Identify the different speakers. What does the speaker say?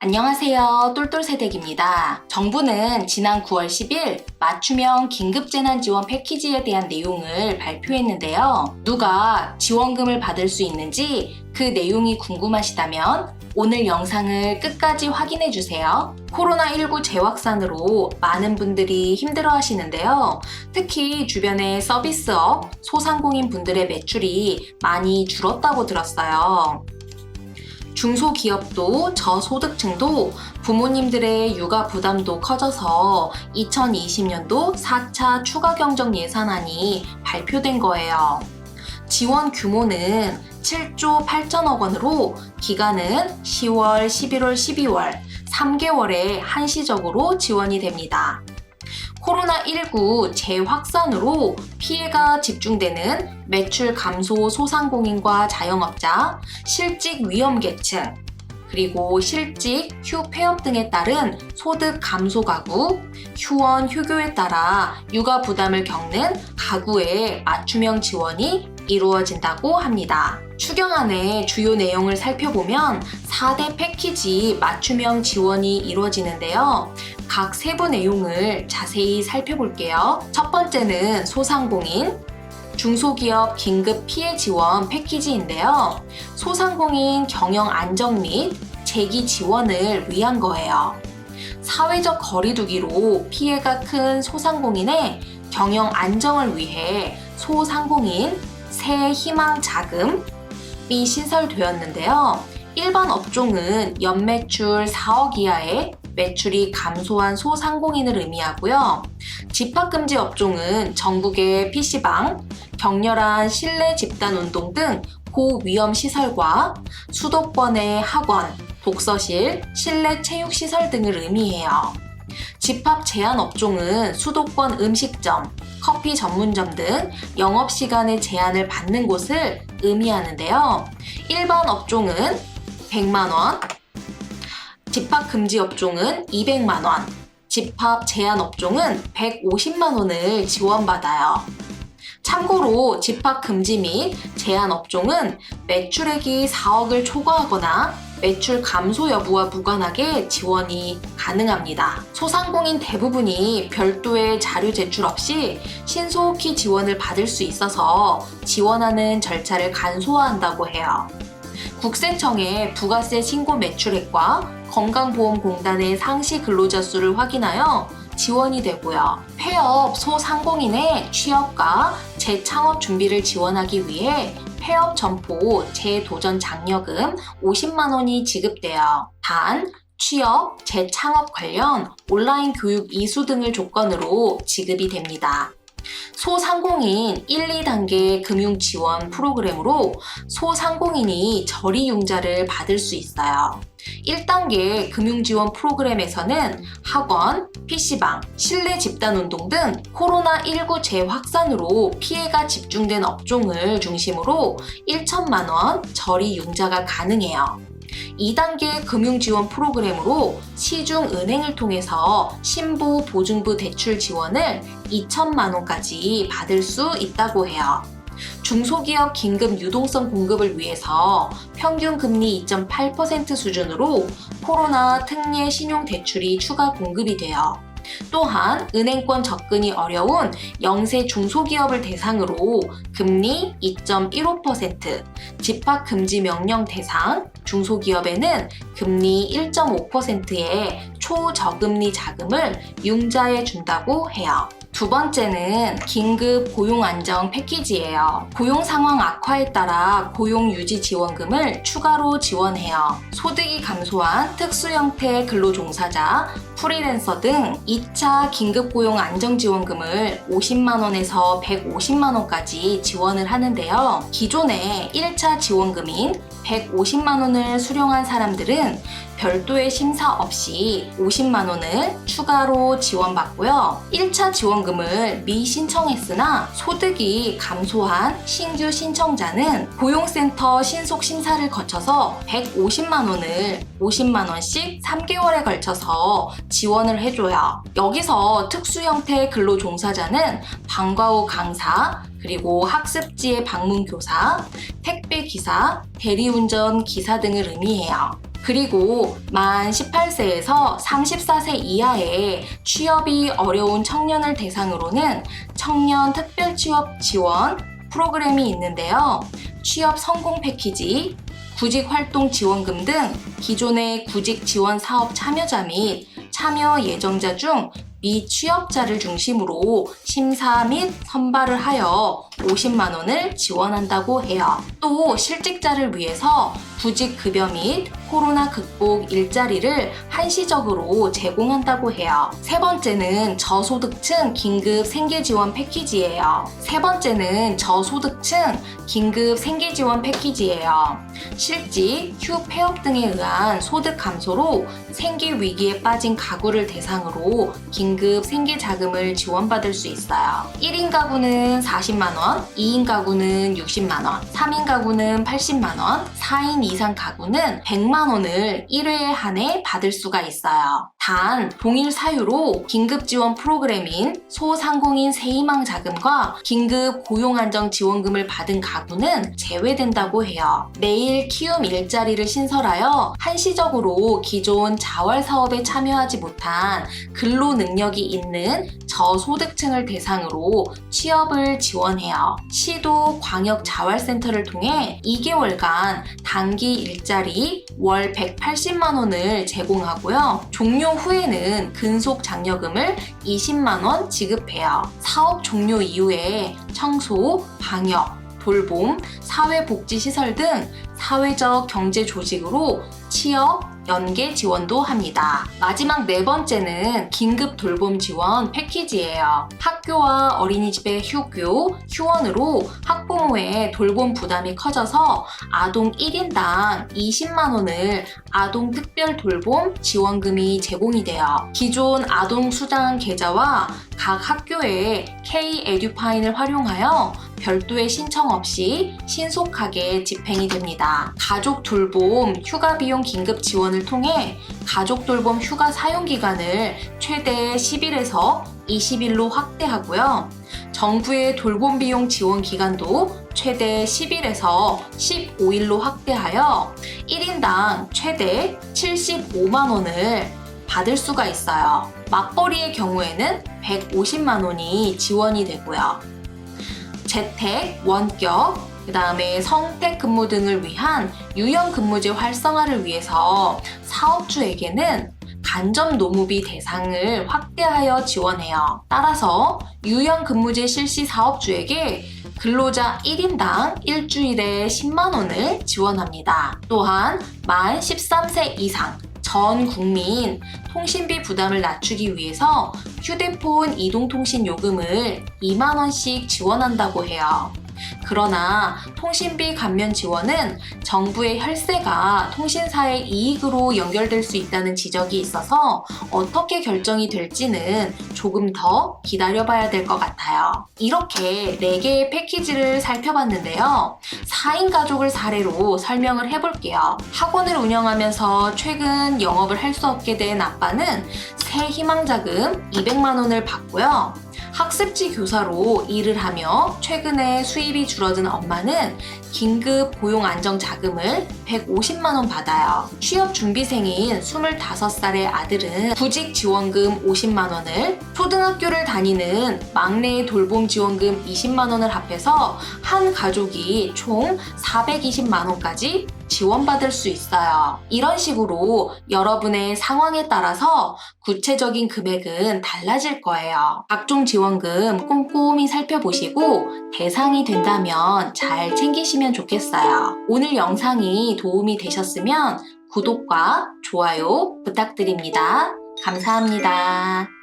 Speaker 1: 안녕하세요. 똘똘새댁입니다. 정부는 지난 9월 10일 맞춤형 긴급재난지원 패키지에 대한 내용을 발표했는데요. 누가 지원금을 받을 수 있는지 그 내용이 궁금하시다면 오늘 영상을 끝까지 확인해주세요. 코로나19 재확산으로 많은 분들이 힘들어 하시는데요. 특히 주변의 서비스업, 소상공인 분들의 매출이 많이 줄었다고 들었어요. 중소기업도 저소득층도 부모님들의 육아 부담도 커져서 2020년도 4차 추가 경정 예산안이 발표된 거예요. 지원 규모는 7조 8천억 원으로 기간은 10월, 11월, 12월 3개월에 한시적으로 지원이 됩니다. 코로나19 재확산으로 피해가 집중되는 매출 감소 소상공인과 자영업자, 실직 위험계층, 그리고 실직, 휴폐업 등에 따른 소득 감소 가구, 휴원, 휴교에 따라 육아 부담을 겪는 가구의 맞춤형 지원이 이루어진다고 합니다. 추경안의 주요 내용을 살펴보면 4대 패키지 맞춤형 지원이 이루어지는데요. 각 세부 내용을 자세히 살펴볼게요. 첫 번째는 소상공인, 중소기업 긴급 피해 지원 패키지인데요. 소상공인 경영 안정 및 재기 지원을 위한 거예요. 사회적 거리두기로 피해가 큰 소상공인의 경영 안정을 위해 소상공인 새 희망 자금이 신설되었는데요. 일반 업종은 연매출 4억 이하의 매출이 감소한 소상공인을 의미하고요. 집합금지 업종은 전국의 PC방, 격렬한 실내 집단 운동 등 고위험 시설과 수도권의 학원, 독서실, 실내 체육시설 등을 의미해요. 집합 제한 업종은 수도권 음식점, 커피 전문점 등 영업시간의 제한을 받는 곳을 의미하는데요. 일반 업종은 100만 원, 집합 금지 업종은 200만 원, 집합 제한 업종은 150만 원을 지원받아요. 참고로 집합 금지 및 제한 업종은 매출액이 4억을 초과하거나 매출 감소 여부와 무관하게 지원이 가능합니다. 소상공인 대부분이 별도의 자료 제출 없이 신속히 지원을 받을 수 있어서 지원하는 절차를 간소화한다고 해요. 국세청의 부가세 신고 매출액과 건강보험공단의 상시 근로자 수를 확인하여 지원이 되고요. 폐업 소상공인의 취업과 재창업 준비를 지원하기 위해 폐업 점포 재도전 장려금 50만 원이 지급돼요. 단, 취업, 재창업 관련 온라인 교육 이수 등을 조건으로 지급이 됩니다. 소상공인 1, 2단계 금융지원 프로그램으로 소상공인이 저리융자를 받을 수 있어요. 1단계 금융지원 프로그램에서는 학원, PC방, 실내 집단운동 등 코로나19 재확산으로 피해가 집중된 업종을 중심으로 1천만 원 저리융자가 가능해요. 2단계 금융지원 프로그램으로 시중은행을 통해서 신부 보증부 대출 지원을 2천만 원까지 받을 수 있다고 해요. 중소기업 긴급 유동성 공급을 위해서 평균 금리 2.8% 수준으로 코로나 특례 신용대출이 추가 공급이 돼요. 또한 은행권 접근이 어려운 영세 중소기업을 대상으로 금리 2.15%, 집합금지 명령 대상 중소기업에는 금리 1.5%의 초저금리 자금을 융자해 준다고 해요. 두 번째는 긴급 고용 안정 패키지예요. 고용 상황 악화에 따라 고용 유지 지원금을 추가로 지원해요. 소득이 감소한 특수 형태 근로종사자, 프리랜서 등 2차 긴급 고용 안정 지원금을 50만 원에서 150만 원까지 지원을 하는데요. 기존의 1차 지원금인 150만 원을 수령한 사람들은 별도의 심사 없이 50만 원을 추가로 지원받고요. 1차 지원금을 미신청했으나 소득이 감소한 신규 신청자는 고용센터 신속 심사를 거쳐서 150만 원을 50만 원씩 3개월에 걸쳐서 지원을 해줘요. 여기서 특수 형태 근로 종사자는 방과 후 강사, 그리고 학습지의 방문 교사, 택배 기사, 대리운전 기사 등을 의미해요. 그리고 만 18세에서 34세 이하의 취업이 어려운 청년을 대상으로는 청년 특별 취업 지원 프로그램이 있는데요. 취업 성공 패키지, 구직 활동 지원금 등 기존의 구직 지원 사업 참여자 및 참여 예정자 중 미취업자를 중심으로 심사 및 선발을 하여 50만 원을 지원한다고 해요. 또 실직자를 위해서 구직급여 및 코로나 극복 일자리를 한시적으로 제공한다고 해요. 세 번째는 저소득층 긴급 생계지원 패키지예요. 실직, 휴, 폐업 등에 의한 소득 감소로 생계 위기에 빠진 가구를 대상으로 긴급 생계 자금을 지원받을 수 있어요. 1인 가구는 40만 원, 2인 가구는 60만 원, 3인 가구는 80만 원, 4인 이상 가구는 100만 원을 1회에 한해 받을 수가 있어요. 단 동일 사유로 긴급 지원 프로그램인 소상공인 세희망 자금과 긴급 고용안정 지원금을 받은 가구는 제외된다고 해요. 매일 키움 일자리를 신설하여 한시적으로 기존 자활 사업에 참여하지 못한 근로 능력이 있는 저소득층을 대상으로 취업을 지원해요. 시도 광역 자활센터를 통해 2개월간 단기 일자리 월 180만 원을 제공하고요. 종료 후에는 근속 장려금을 20만 원 지급해요. 사업 종료 이후에 청소, 방역, 돌봄, 사회복지시설 등 사회적 경제 조직으로 취업, 연계 지원도 합니다. 마지막 네 번째는 긴급 돌봄 지원 패키지예요. 학교와 어린이집의 휴교, 휴원으로 학부모의 돌봄 부담이 커져서 아동 1인당 20만 원을 아동 특별 돌봄 지원금이 제공이 돼요. 기존 아동 수당 계좌와 각 학교의 K-에듀파인을 활용하여 별도의 신청 없이 신속하게 집행이 됩니다. 가족 돌봄 휴가 비용 긴급 지원을 통해 가족 돌봄 휴가 사용 기간을 최대 10일에서 20일로 확대하고요. 정부의 돌봄 비용 지원 기간도 최대 10일에서 15일로 확대하여 1인당 최대 75만 원을 받을 수가 있어요. 맞벌이의 경우에는 150만 원이 지원이 되고요. 재택, 원격, 그 다음에 성택 근무 등을 위한 유연 근무제 활성화를 위해서 사업주에게는 간접 노무비 대상을 확대하여 지원해요. 따라서 유연 근무제 실시 사업주에게 근로자 1인당 일주일에 10만 원을 지원합니다. 또한 만 13세 이상 전 국민 통신비 부담을 낮추기 위해서 휴대폰 이동통신 요금을 2만 원씩 지원한다고 해요. 그러나 통신비 감면 지원은 정부의 혈세가 통신사의 이익으로 연결될 수 있다는 지적이 있어서 어떻게 결정이 될지는 조금 더 기다려봐야 될 것 같아요. 이렇게 4개의 패키지를 살펴봤는데요. 4인 가족을 사례로 설명을 해볼게요. 학원을 운영하면서 최근 영업을 할 수 없게 된 아빠는 새 희망자금 200만 원을 받고요. 학습지 교사로 일을 하며 최근에 수입이 줄어든 엄마는 긴급 고용 안정 자금을 150만 원 받아요. 취업 준비생인 25살의 아들은 구직 지원금 50만 원을, 초등학교를 다니는 막내의 돌봄 지원금 20만 원을 합해서 한 가족이 총 420만 원까지 지원받을 수 있어요. 이런 식으로 여러분의 상황에 따라서 구체적인 금액은 달라질 거예요. 각종 지원금 꼼꼼히 살펴보시고 대상이 된다면 잘 챙기시면 좋겠어요. 오늘 영상이 도움이 되셨으면 구독과 좋아요 부탁드립니다. 감사합니다.